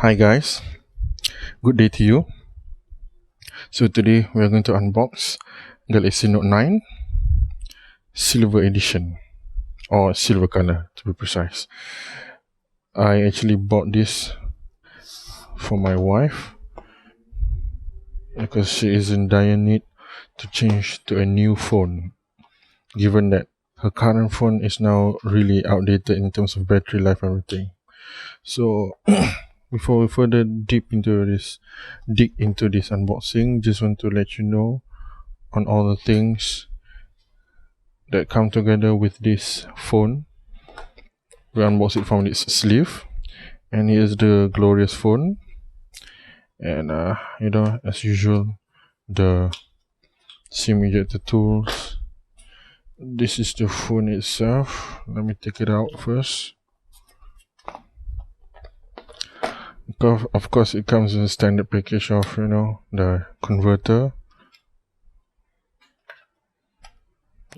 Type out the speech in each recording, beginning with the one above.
Hi guys, good day to you. So today we are going to unbox Galaxy Note 9 Silver Edition, or silver color to be precise. I actually bought this for my wife because she is in dire need to change to a new phone, given that her current phone is now really outdated in terms of battery life and everything. So before we further dig into this unboxing, just want to let you know on all the things that come together with this phone. We unbox it from its sleeve, and here's the glorious phone. And as usual, the SIM ejector tools. This is the phone itself. Let me take it out first. Of course, it comes in a standard package of the converter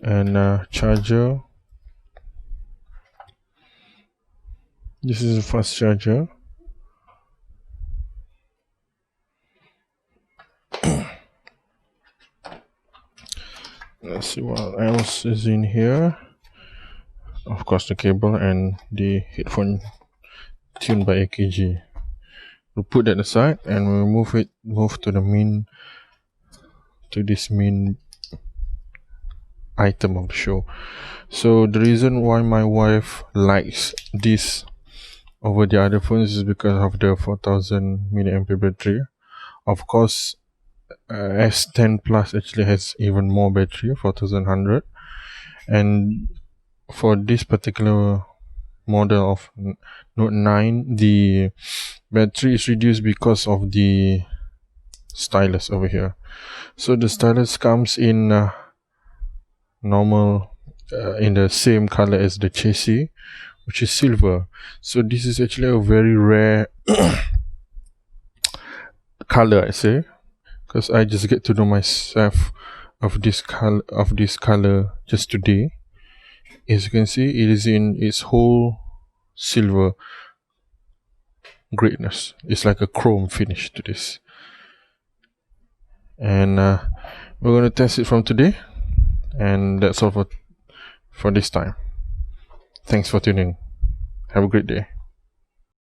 and charger. This is a fast charger. Let's see what else is in here. Of course, the cable and the headphone tuned by AKG. We'll put that aside and we'll move to this main item of the show. So the reason why my wife likes this over the other phones is because of the 4000 mAh battery. Of course, S10 Plus actually has even more battery, 4100, and for this particular model of Note 9, the battery is reduced because of the stylus over here. So the stylus comes in in the same color as the chassis, which is silver. So this is actually a very rare color, I say, because I just get to know myself of this color just today. As you can see, it is in its whole silver greatness. It's like a chrome finish to this, and we're going to test it from today, and that's all for this time. Thanks for tuning. Have a great day.